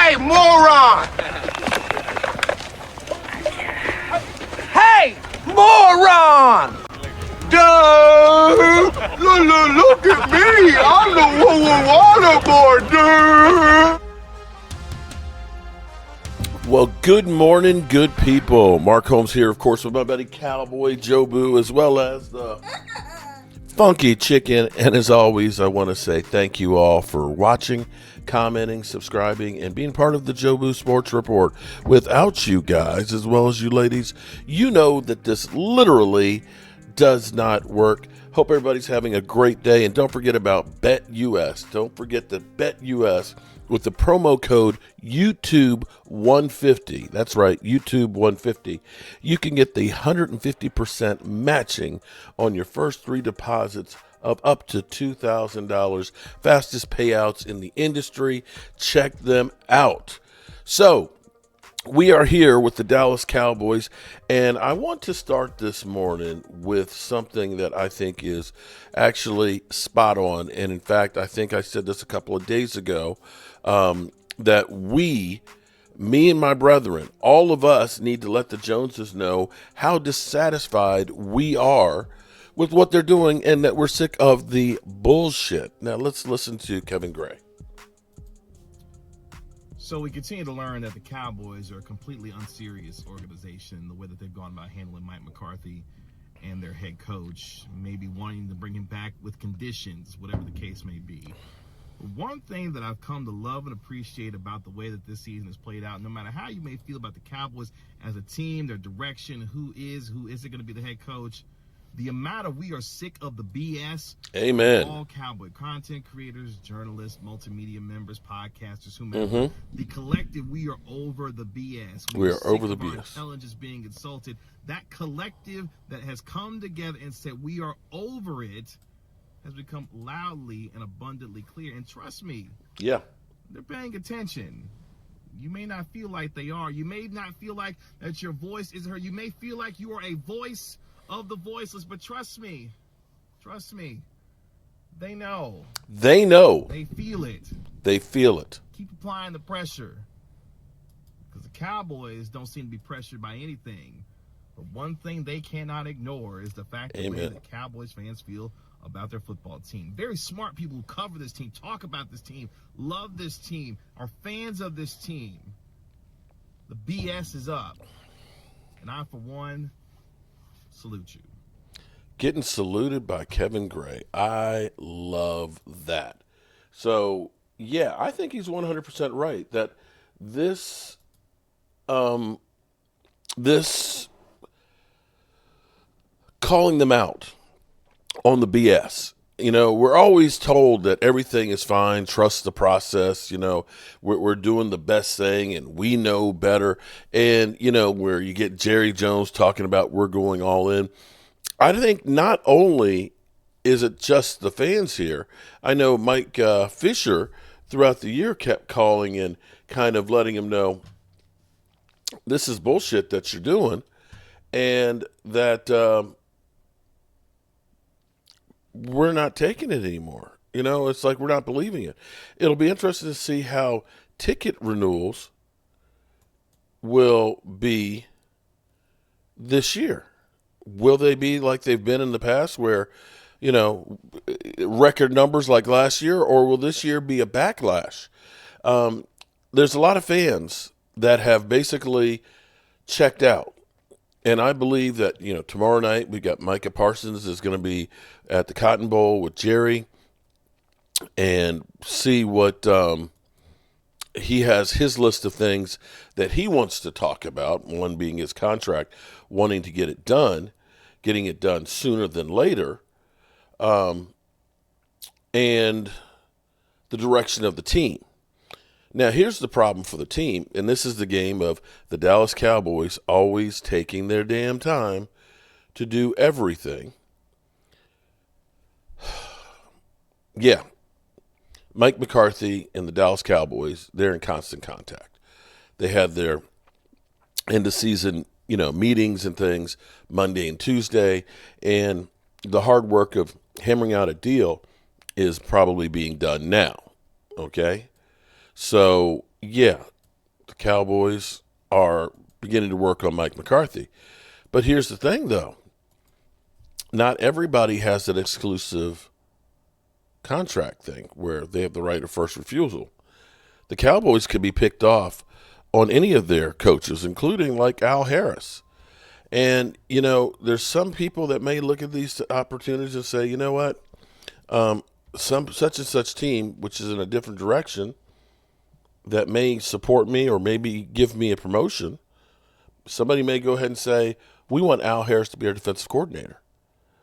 Hey, moron! Hey, moron! Dude! Look at me! I'm the waterboard, dude! Well, good morning, good people. Mark Holmes here, of course, with my buddy Cowboy Joe Boo, as well as the Funky Chicken. And as always, I want to say thank you all for watching, commenting, subscribing, and being part of the Joe Boo Sports Report. Without you guys, as well as you ladies, you know that this literally does not work. Hope everybody's having a great day. And don't forget about BetUS. Don't forget that BetUS, with the promo code YouTube150, that's right, YouTube150, you can get the 150% matching on your first three deposits of up to $2,000. Fastest payouts in the industry. Check them out. So, we are here with the Dallas Cowboys, and I want to start this morning with something that I think is actually spot on. And in fact, I think I said this a couple of days ago, that me and my brethren, all of us need to let the Joneses know how dissatisfied we are with what they're doing and that we're sick of the bullshit. Now let's listen to Kevin Gray. So we continue to learn that the Cowboys are a completely unserious organization, the way that they've gone about handling Mike McCarthy and their head coach, maybe wanting to bring him back with conditions, whatever the case may be. One thing that I've come to love and appreciate about the way that this season has played out, no matter how you may feel about the Cowboys as a team, their direction, who isn't going to be the head coach, the amount of we are sick of the BS. Amen. All Cowboy content creators, journalists, multimedia members, podcasters, whomever. The collective, we are over the BS. We are over the BS. Our intelligence being insulted. That collective that has come together and said we are over it has become loudly and abundantly clear. And trust me, yeah, they're paying attention. You may not feel like they are. You may not feel like that your voice is heard. You may feel like you are a voice of the voiceless, but trust me, they know. They know. They feel it. They feel it. Keep applying the pressure, because the Cowboys don't seem to be pressured by anything. But one thing they cannot ignore is the fact that the Cowboys fans feel about their football team. Very smart people who cover this team, talk about this team, love this team, are fans of this team. The BS is up. And I, for one, salute you. Getting saluted by Kevin Gray. I love that. So, yeah, I think he's 100% right that this calling them out on the BS. You know, we're always told that everything is fine, trust the process, you know, we're doing the best thing and we know better. And, you know, where you get Jerry Jones talking about we're going all in. I think not only is it just the fans here, I know Mike Fisher throughout the year kept calling and kind of letting him know this is bullshit that you're doing and that we're not taking it anymore. You know, it's like we're not believing it. It'll be interesting to see how ticket renewals will be this year. Will they be like they've been in the past where, you know, record numbers like last year, or will this year be a backlash? There's a lot of fans that have basically checked out. And I believe that, you know, tomorrow night we got Micah Parsons is going to be at the Cotton Bowl with Jerry and see what he has his list of things that he wants to talk about, one being his contract, wanting to get it done, getting it done sooner than later, and the direction of the team. Now, here's the problem for the team, and this is the game of the Dallas Cowboys always taking their damn time to do everything. Yeah, Mike McCarthy and the Dallas Cowboys, they're in constant contact. They had their end-of-season, you know, meetings and things Monday and Tuesday, and the hard work of hammering out a deal is probably being done now, okay? So, yeah, the Cowboys are beginning to work on Mike McCarthy. But here's the thing, though. Not everybody has an exclusive contract thing where they have the right of first refusal. The Cowboys could be picked off on any of their coaches, including like Al Harris. And, there's some people that may look at these opportunities and say, you know what, some such and such team, which is in a different direction, that may support me or maybe give me a promotion. Somebody may go ahead and say, we want Al Harris to be our defensive coordinator.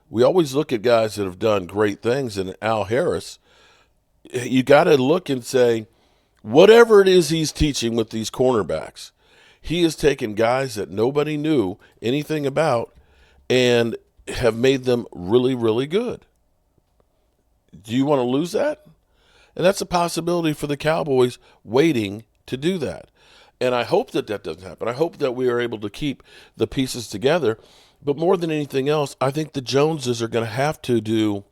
We always look at guys that have done great things, and Al Harris, you got to look and say, whatever it is he's teaching with these cornerbacks, he has taken guys that nobody knew anything about and have made them really, really good. Do you want to lose that? And that's a possibility for the Cowboys waiting to do that. And I hope that doesn't happen. I hope that we are able to keep the pieces together. But more than anything else, I think the Joneses are going to have to do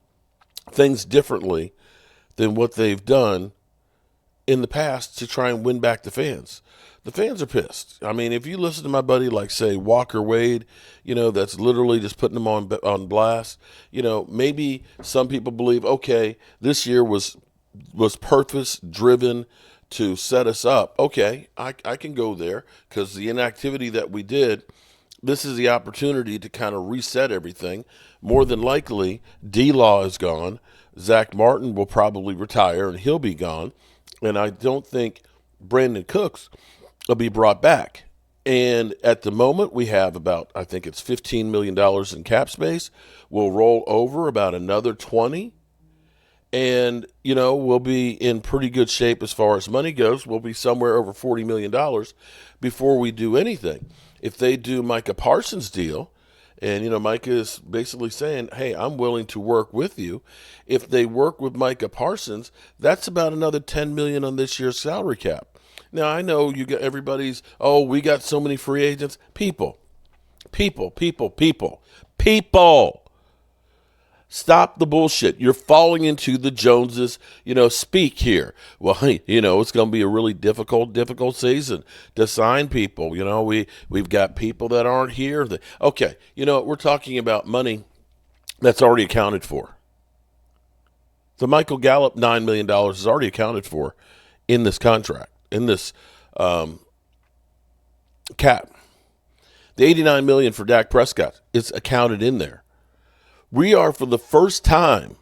things differently than what they've done in the past to try and win back the fans. The fans are pissed. I mean, if you listen to my buddy like, say, Walker Wade, that's literally just putting them on blast. Maybe some people believe, okay, this year was purpose-driven to set us up. Okay, I can go there because the inactivity that we did, this is the opportunity to kind of reset everything. More than likely, D-Law is gone. Zach Martin will probably retire, and he'll be gone. And I don't think Brandon Cooks will be brought back. And at the moment, we have about, I think it's $15 million in cap space. We'll roll over about another 20. And, we'll be in pretty good shape as far as money goes. We'll be somewhere over $40 million before we do anything. If they do Micah Parsons' deal, and, Micah is basically saying, hey, I'm willing to work with you. If they work with Micah Parsons, that's about another $10 million on this year's salary cap. Now, I know you got everybody's, we got so many free agents. People. Stop the bullshit. You're falling into the Joneses, speak here. Well, it's going to be a really difficult season to sign people. We've got people that aren't here. Okay, we're talking about money that's already accounted for. The Michael Gallup $9 million is already accounted for in this contract, in this cap. The $89 million for Dak Prescott is accounted in there. We are, for the first time,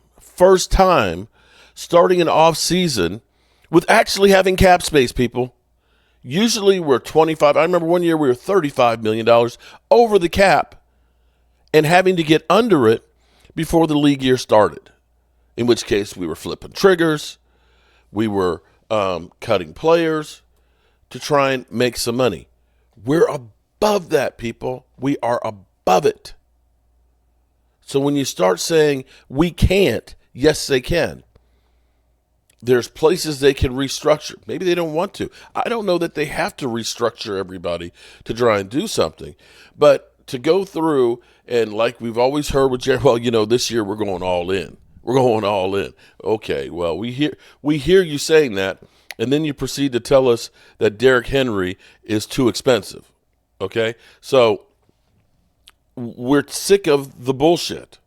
starting an off season with actually having cap space, people. Usually we're 25. I remember one year we were $35 million over the cap and having to get under it before the league year started, in which case we were flipping triggers. We were cutting players to try and make some money. We're above that, people. We are above it. So when you start saying we can't, yes, they can. There's places they can restructure. Maybe they don't want to. I don't know that they have to restructure everybody to try and do something. But to go through and, like we've always heard with Jerry, this year we're going all in. We're going all in. Okay, well, we hear you saying that, and then you proceed to tell us that Derrick Henry is too expensive. Okay? So we're sick of the bullshit.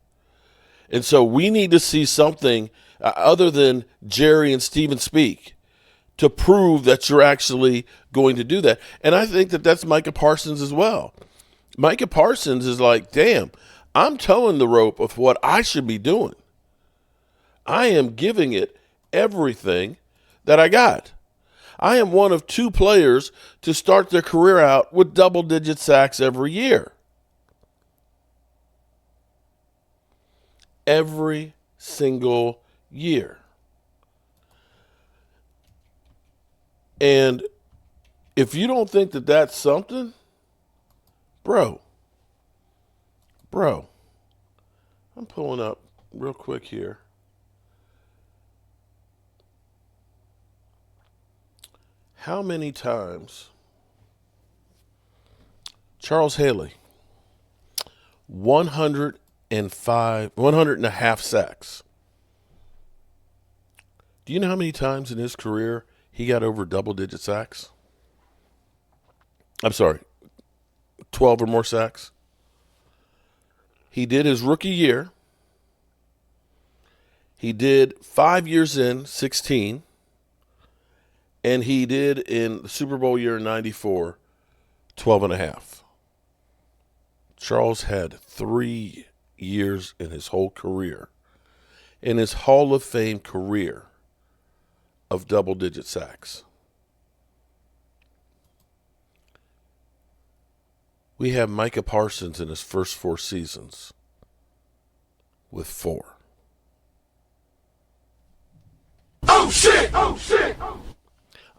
And so we need to see something other than Jerry and Steven speak to prove that you're actually going to do that. And I think that that's Micah Parsons as well. Micah Parsons is like, damn, I'm towing the rope of what I should be doing. I am giving it everything that I got. I am one of two players to start their career out with double-digit sacks every year. Every single year. And if you don't think that that's something, bro, I'm pulling up real quick here. How many times Charles Haley, 100 and a half sacks. Do you know how many times in his career he got over double-digit sacks? I'm sorry, 12 or more sacks. He did his rookie year. He did 5 years in, 16. And he did in the Super Bowl year in 94, 12 and a half. Charles had 3 years in his whole career, in his Hall of Fame career, of double-digit sacks. We have Micah Parsons in his first 4 seasons with 4. Oh shit! Oh shit!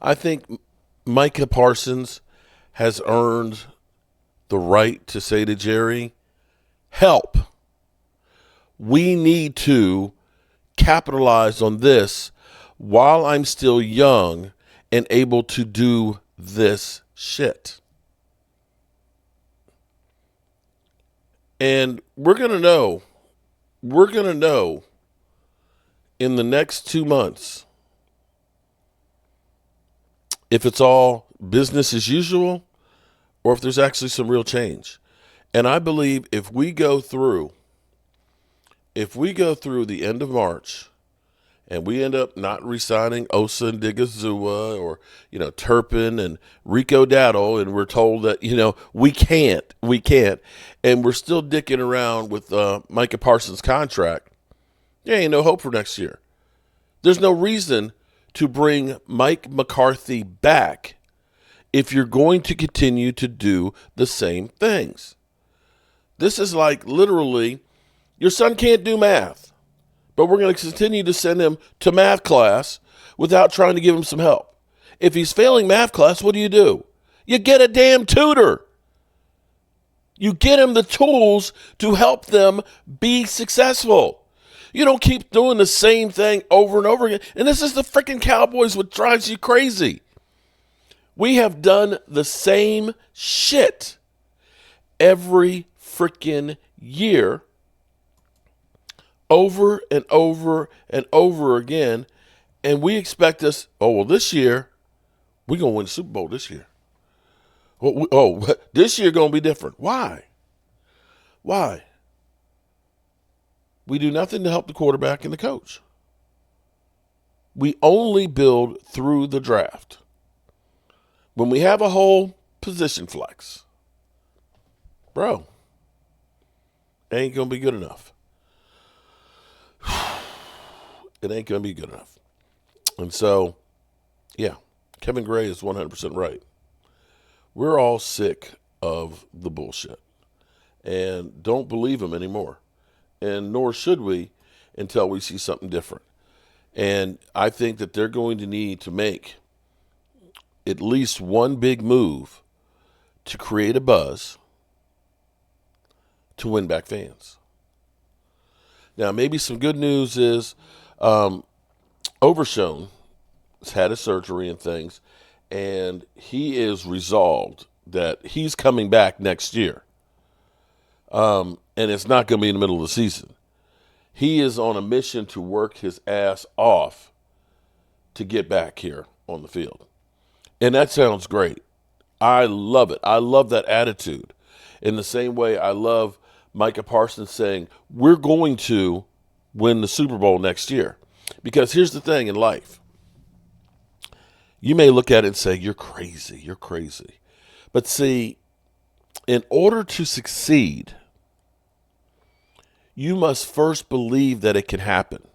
I think Micah Parsons has earned the right to say to Jerry, help. We need to capitalize on this while I'm still young and able to do this shit. And we're going to know in the next 2 months if it's all business as usual or if there's actually some real change. And I believe if we go through the end of March and we end up not re-signing Osa and Digazua or, Turpin and Rico Dowdle, and we're told that, we can't, and we're still dicking around with Micah Parsons' contract, there ain't no hope for next year. There's no reason to bring Mike McCarthy back if you're going to continue to do the same things. This is like literally, your son can't do math, but we're going to continue to send him to math class without trying to give him some help. If he's failing math class, what do? You get a damn tutor. You get him the tools to help them be successful. You don't keep doing the same thing over and over again. And this is the freaking Cowboys, what drives you crazy. We have done the same shit every freaking year, over and over and over again, and we expect this, this year, we're going to win the Super Bowl this year. This year going to be different. Why? We do nothing to help the quarterback and the coach. We only build through the draft. When we have a whole position flex, bro, it ain't going to be good enough. It ain't going to be good enough. And so, yeah, Kevin Gray is 100% right. We're all sick of the bullshit and don't believe him anymore. And nor should we until we see something different. And I think that they're going to need to make at least one big move to create a buzz to win back fans. Now, maybe some good news is Overshone has had a surgery and things, and he is resolved that he's coming back next year. And it's not going to be in the middle of the season. He is on a mission to work his ass off to get back here on the field. And that sounds great. I love it. I love that attitude. In the same way I love Micah Parsons saying, we're going to win the Super Bowl next year. Because here's the thing in life. You may look at it and say, you're crazy. But see, in order to succeed, you must first believe that it can happen.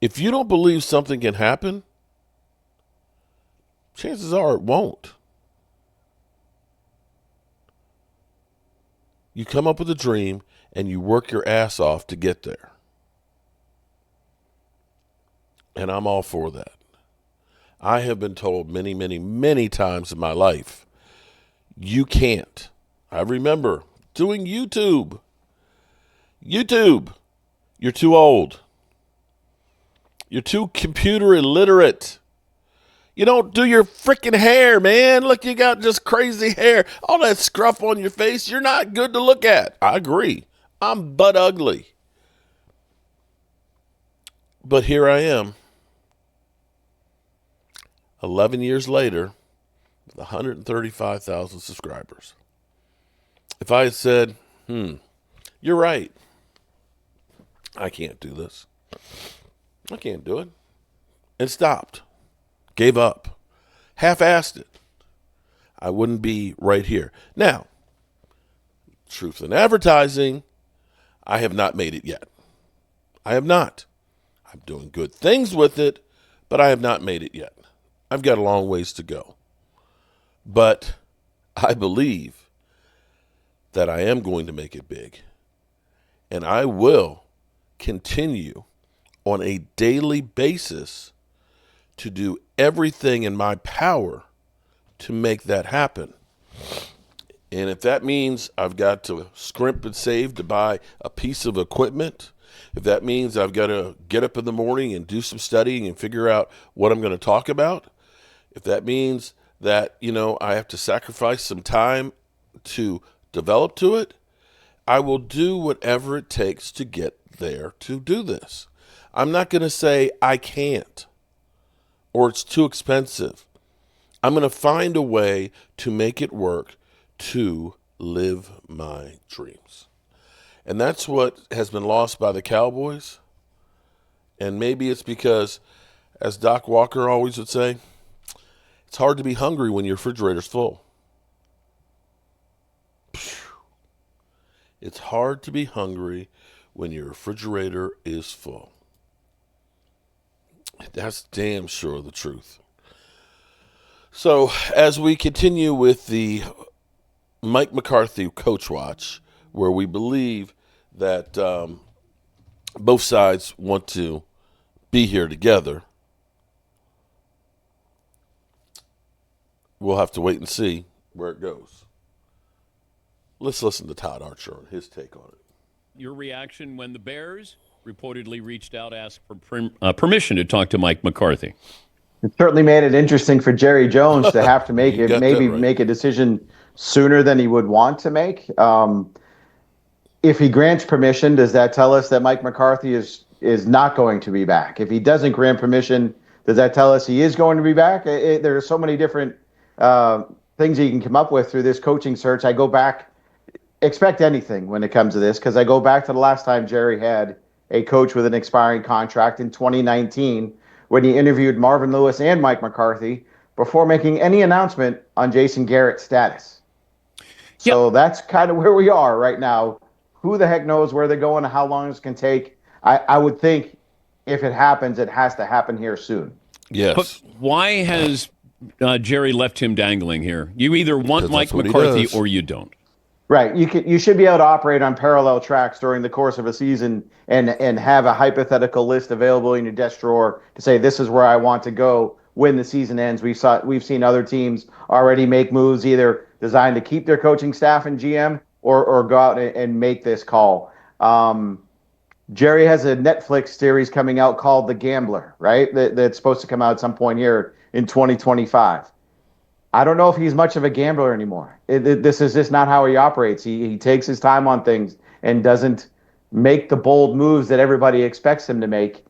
If you don't believe something can happen, chances are it won't. You come up with a dream and you work your ass off to get there. And I'm all for that. I have been told many, many, many times in my life, you can't. I remember doing YouTube. You're too old. You're too computer illiterate. You don't do your freaking hair, man. Look, you got just crazy hair. All that scruff on your face, you're not good to look at. I agree. I'm butt ugly. But here I am, 11 years later, with 135,000 subscribers. If I had said, you're right, I can't do this, I can't do it, and stopped, gave up, half-assed it, I wouldn't be right here. Now, truth in advertising, I have not made it yet. I have not. I'm doing good things with it, but I have not made it yet. I've got a long ways to go. But I believe that I am going to make it big. And I will continue on a daily basis to do everything in my power to make that happen. And if that means I've got to scrimp and save to buy a piece of equipment, if that means I've got to get up in the morning and do some studying and figure out what I'm going to talk about, if that means that, I have to sacrifice some time to develop to it, I will do whatever it takes to get there to do this. I'm not going to say I can't or it's too expensive. I'm going to find a way to make it work to live my dreams. And that's what has been lost by the Cowboys. And maybe it's because, as Doc Walker always would say, it's hard to be hungry when your refrigerator's full. It's hard to be hungry when your refrigerator is full. That's damn sure the truth. So, as we continue with the Mike McCarthy Coach Watch, where we believe that both sides want to be here together, we'll have to wait and see where it goes. Let's listen to Todd Archer and his take on it. Your reaction when the Bears reportedly reached out, asked for permission to talk to Mike McCarthy? It certainly made it interesting for Jerry Jones to have to make it, maybe right. make a decision sooner than he would want to make. If he grants permission, does that tell us that Mike McCarthy is not going to be back? If he doesn't grant permission, does that tell us he is going to be back? There are so many different things you can come up with through this coaching search. I go back, expect anything when it comes to this, because I go back to the last time Jerry had a coach with an expiring contract in 2019, when he interviewed Marvin Lewis and Mike McCarthy before making any announcement on Jason Garrett's status. So that's kind of where we are right now. Who the heck knows where they're going and how long this can take? I would think if it happens, it has to happen here soon. Yes. But why has Jerry left him dangling here? You either want Mike McCarthy or you don't. Right. You should be able to operate on parallel tracks during the course of a season and have a hypothetical list available in your desk drawer to say, this is where I want to go when the season ends. We've seen other teams already make moves either designed to keep their coaching staff and GM or go out and make this call. Jerry has a Netflix series coming out called The Gambler, right? That's supposed to come out at some point here in 2025. I don't know if he's much of a gambler anymore. This is just not how he operates. He takes his time on things and doesn't make the bold moves that everybody expects him to make.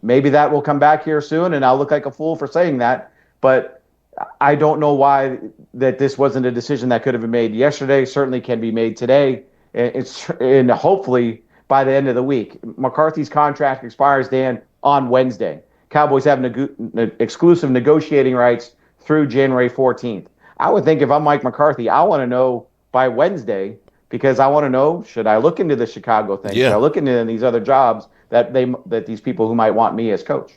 Maybe that will come back here soon, and I'll look like a fool for saying that. But I don't know why that this wasn't a decision that could have been made yesterday. Certainly can be made today, and hopefully by the end of the week. McCarthy's contract expires, Dan, on Wednesday. Cowboys have exclusive negotiating rights through January 14th. I would think if I'm Mike McCarthy, I want to know by Wednesday, because I want to know, should I look into the Chicago thing? Yeah. Should I look into these other jobs that these people who might want me as coach?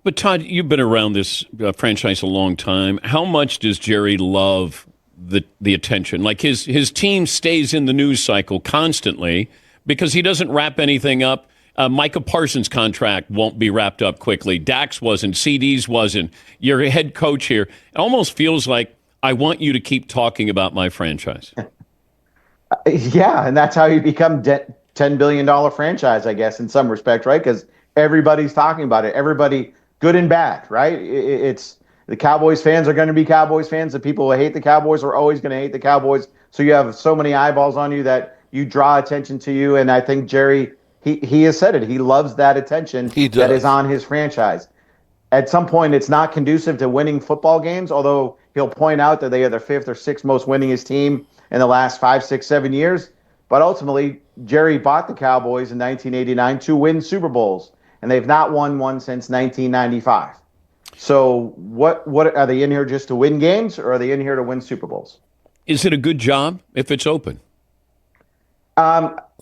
But Todd, you've been around this franchise a long time. How much does Jerry love the attention? Like his team stays in the news cycle constantly because he doesn't wrap anything up. Micah Parsons' contract won't be wrapped up quickly. Dak's wasn't. CD's wasn't. You're a head coach here. It almost feels like I want you to keep talking about my franchise. Yeah, and that's how you become $10 billion franchise, I guess, in some respect, right? Because everybody's talking about it. Everybody, good and bad, right? It's the Cowboys fans are going to be Cowboys fans. The people who hate the Cowboys are always going to hate the Cowboys. So you have so many eyeballs on you that you draw attention to you. And I think Jerry, he has said it. He loves that attention that is on his franchise. at some point it's not conducive to winning football games, although he'll point out that they are the fifth or sixth most winningest team in the last 5, 6, 7 years. But ultimately, Jerry bought the Cowboys in 1989 to win Super Bowls, and they've not won one since 1995. So what are they in here just to win games, or are they in here to win Super Bowls? Is it a good job if it's open?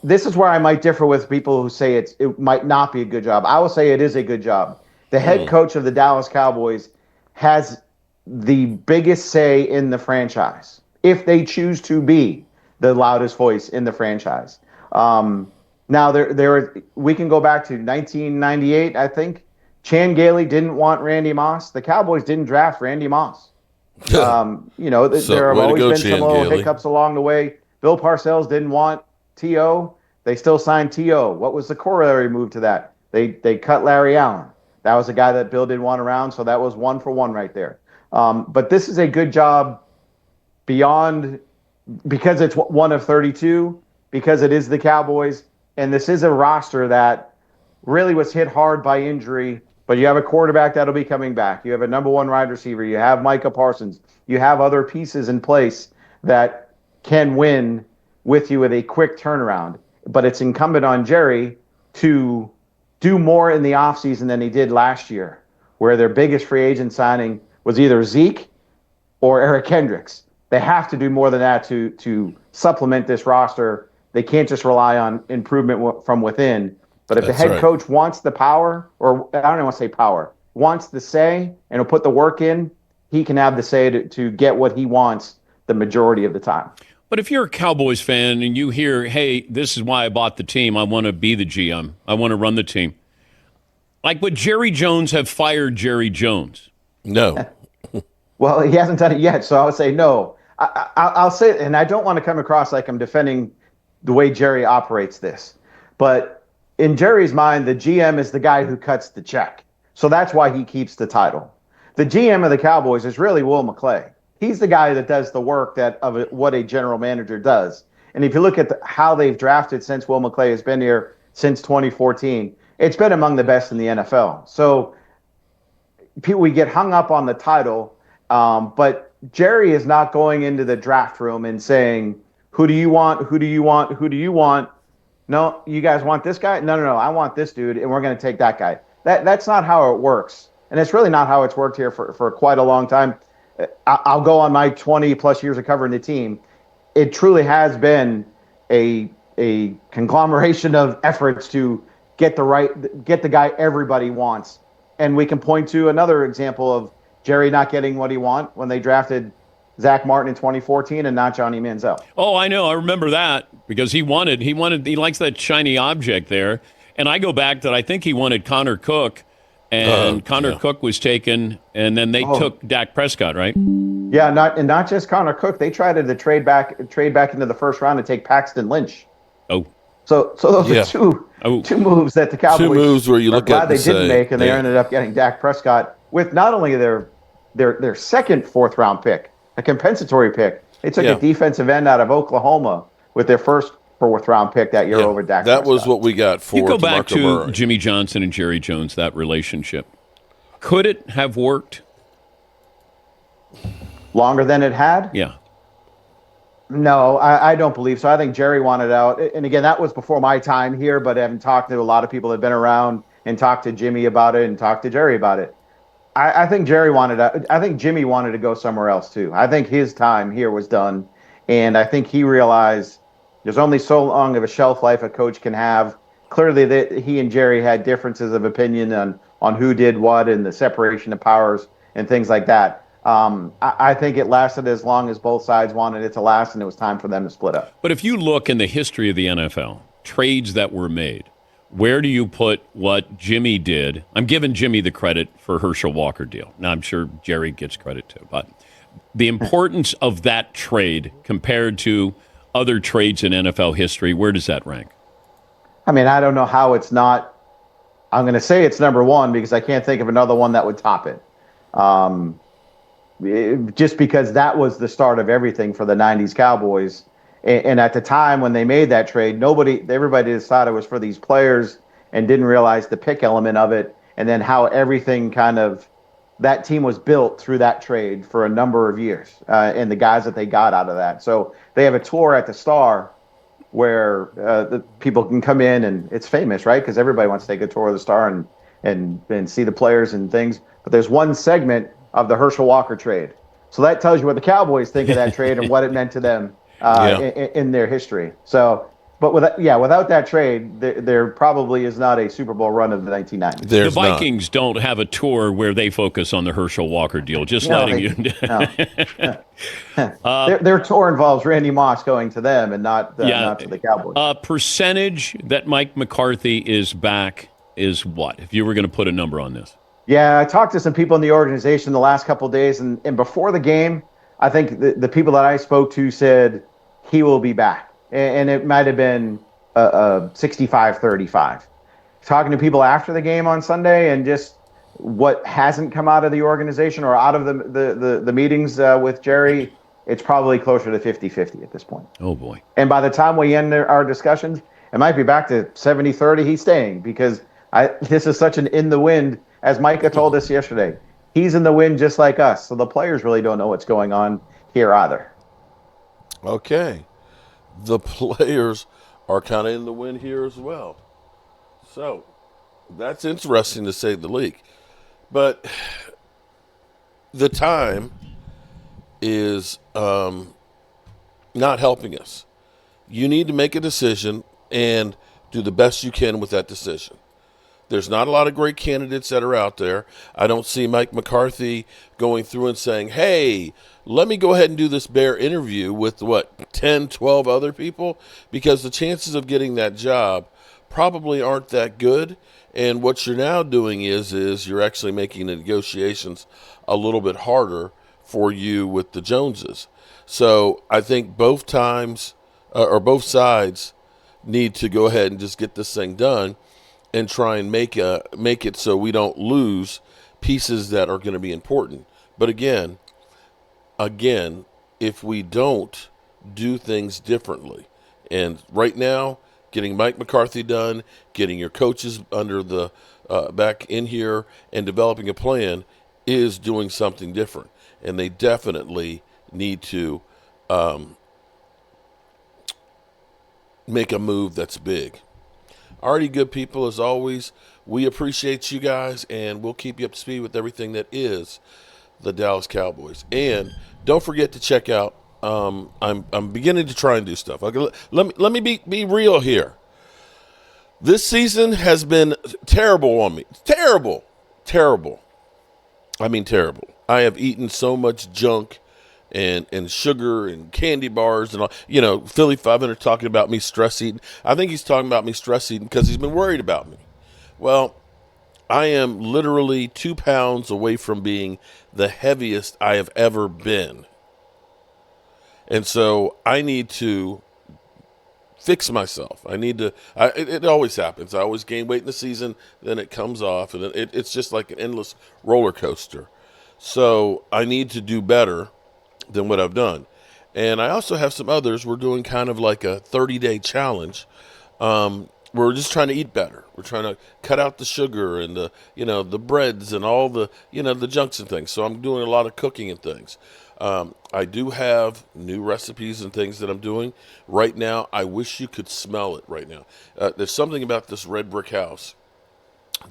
This is where I might differ with people who say it might not be a good job. I will say it is a good job. The head coach of the Dallas Cowboys has the biggest say in the franchise if they choose to be the loudest voice in the franchise. Now, we can go back to 1998, I think. Chan Gailey didn't want Randy Moss. The Cowboys didn't draft Randy Moss. There have always been some little hiccups along the way. Bill Parcells didn't want T.O. They still signed T.O. What was the corollary move to that? They cut Larry Allen. That was a guy that Bill didn't want around, so that was 1 for 1 right there. But this is a good job beyond because it's one of 32, because it is the Cowboys, and this is a roster that really was hit hard by injury. But you have a quarterback that'll be coming back. You have a number 1 wide receiver. You have Micah Parsons. You have other pieces in place that can win with you with a quick turnaround. But it's incumbent on Jerry to do more in the offseason than he did last year, where their biggest free agent signing was either Zeke or Eric Kendricks. They have to do more than that to supplement this roster. They can't just rely on improvement from within. But if the head coach wants the power, or I don't even want to say power, wants the say and will put the work in, he can have the say to get what he wants the majority of the time. But if you're a Cowboys fan and you hear, hey, this is why I bought the team, I want to be the GM, I want to run the team. Like, would Jerry Jones have fired Jerry Jones? No. Well, he hasn't done it yet, so I would say no. I'll say, and I don't want to come across like I'm defending the way Jerry operates this, but in Jerry's mind, the GM is the guy who cuts the check. So that's why he keeps the title. The GM of the Cowboys is really Will McClay. He's the guy that does the work of what a general manager does. And if you look at how they've drafted since Will McClay has been here since 2014, it's been among the best in the NFL. So we get hung up on the title, but Jerry is not going into the draft room and saying, who do you want? Who do you want? Who do you want? No, you guys want this guy? No, I want this dude, and we're going to take that guy. That's not how it works. And it's really not how it's worked here for quite a long time. I'll go on my 20-plus years of covering the team. It truly has been a conglomeration of efforts to get the guy everybody wants. And we can point to another example of Jerry not getting what he wanted when they drafted Zach Martin in 2014 and not Johnny Manziel. Oh, I know. I remember that because he likes that shiny object there. And I go back that I think he wanted Connor Cook, and Connor Cook was taken, and then they took Dak Prescott, right? Yeah, not just Connor Cook. They tried to trade back into the first round and take Paxton Lynch. Oh. So those are two moves that the Cowboys two moves where you look glad at they didn't make, and they ended up getting Dak Prescott with not only their second fourth-round pick, a compensatory pick. They took a defensive end out of Oklahoma with their first fourth-round pick that year over Dak Prescott. That was what we got for You go back to Murray. Jimmy Johnson and Jerry Jones, that relationship. Could it have worked? Longer than it had? Yeah. No, I don't believe so. I think Jerry wanted out. And again, that was before my time here, but I've talked to a lot of people that have been around and talked to Jimmy about it and talked to Jerry about it. I think Jerry wanted out. I think Jimmy wanted to go somewhere else too. I think his time here was done. And I think he realized there's only so long of a shelf life a coach can have. Clearly, that he and Jerry had differences of opinion on who did what and the separation of powers and things like that. I think it lasted as long as both sides wanted it to last, and it was time for them to split up. But if you look in the history of the NFL, trades that were made, where do you put what Jimmy did? I'm giving Jimmy the credit for Herschel Walker deal. Now, I'm sure Jerry gets credit too. But the importance of that trade compared to other trades in NFL history, where does that rank? I mean, I don't know how it's not. I'm going to say it's number one because I can't think of another one that would top it. Just because that was the start of everything for the 90s Cowboys. And at the time when they made that trade, everybody just thought it was for these players and didn't realize the pick element of it. and then how everything kind of that team was built through that trade for a number of years, and the guys that they got out of that. So they have a tour at the Star where the people can come in, and it's famous, right? Because everybody wants to take a tour of the Star and see the players and things. But there's one segment of the Herschel Walker trade, so that tells you what the Cowboys think of that trade and what it meant to them Yeah. in their history. So, but without that trade, there probably is not a Super Bowl run of the 1990s. The There's not. Vikings don't have a tour where they focus on the Herschel Walker deal. Just No, letting you. no. Their tour involves Randy Moss going to them and not to the Cowboys. Percentage that Mike McCarthy is back is what? If you were going to put a number on this. Yeah, I talked to some people in the organization the last couple of days, and before the game, I think the people that I spoke to said he will be back. And it might have been a 65-35. Talking to people after the game on Sunday and just what hasn't come out of the organization or out of the meetings with Jerry, it's probably closer to 50-50 at this point. Oh, boy. And by the time we end our discussions, it might be back to 70-30. He's staying because this is such an in the wind, as Micah told us yesterday. He's in the wind just like us. So the players really don't know what's going on here either. Okay. The players are kind of in the wind here as well. So that's interesting to say the least. But the time is not helping us. You need to make a decision and do the best you can with that decision. There's not a lot of great candidates that are out there. I don't see Mike McCarthy going through and saying, hey, let me go ahead and do this Bear interview with, 10, 12 other people? Because the chances of getting that job probably aren't that good. And what you're now doing is you're actually making the negotiations a little bit harder for you with the Joneses. So I think both sides need to go ahead and just get this thing done and try and make it so we don't lose pieces that are going to be important. But again, if we don't do things differently, and right now, getting Mike McCarthy done, getting your coaches under the back in here, and developing a plan is doing something different. And they definitely need to make a move that's big. Alrighty, good people, as always, we appreciate you guys, and we'll keep you up to speed with everything that is the Dallas Cowboys. And don't forget to check out, I'm beginning to try and do stuff. Okay, let me be real here. This season has been terrible on me. Terrible. I mean terrible. I have eaten so much junk and sugar and candy bars and all. Philly 500 talking about me stress eating. I think he's talking about me stress eating because he's been worried about me. Well, I am literally 2 pounds away from being the heaviest I have ever been. And so I need to fix myself. It always happens. I always gain weight in the season, then it comes off, and it's just like an endless roller coaster. So I need to do better than what I've done. And I also have some others. We're doing kind of like a 30-day challenge. We're just trying to eat better. We're trying to cut out the sugar and the breads and all the junks and things. So I'm doing a lot of cooking and things. I do have new recipes and things that I'm doing right now. I wish you could smell it right now. There's something about this red brick house,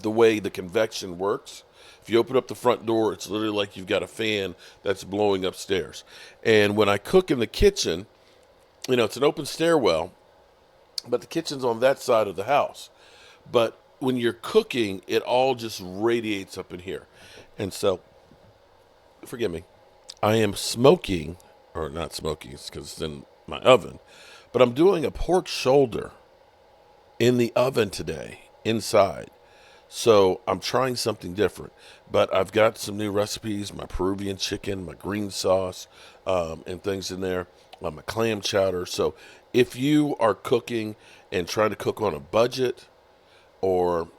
the way the convection works. If you open up the front door, it's literally like you've got a fan that's blowing upstairs. And when I cook in the kitchen, it's an open stairwell, but the kitchen's on that side of the house. But when you're cooking, it all just radiates up in here. And so, forgive me, I am smoking, or not smoking, it's because it's in my oven, but I'm doing a pork shoulder in the oven today, inside. So I'm trying something different, but I've got some new recipes, my Peruvian chicken, my green sauce, and things in there, my clam chowder. So if you are cooking and trying to cook on a budget or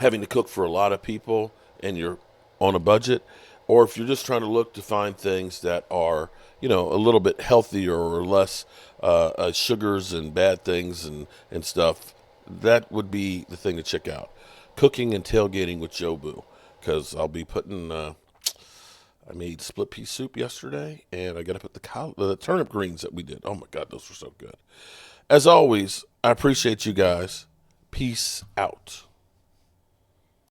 having to cook for a lot of people and you're on a budget, or if you're just trying to look to find things that are, a little bit healthier or less sugars and bad things and stuff, that would be the thing to check out. cooking and tailgating with Jobu, because I'll be putting. I made split pea soup yesterday, and I got to put the turnip greens that we did. Oh my God, those were so good. As always, I appreciate you guys. Peace out.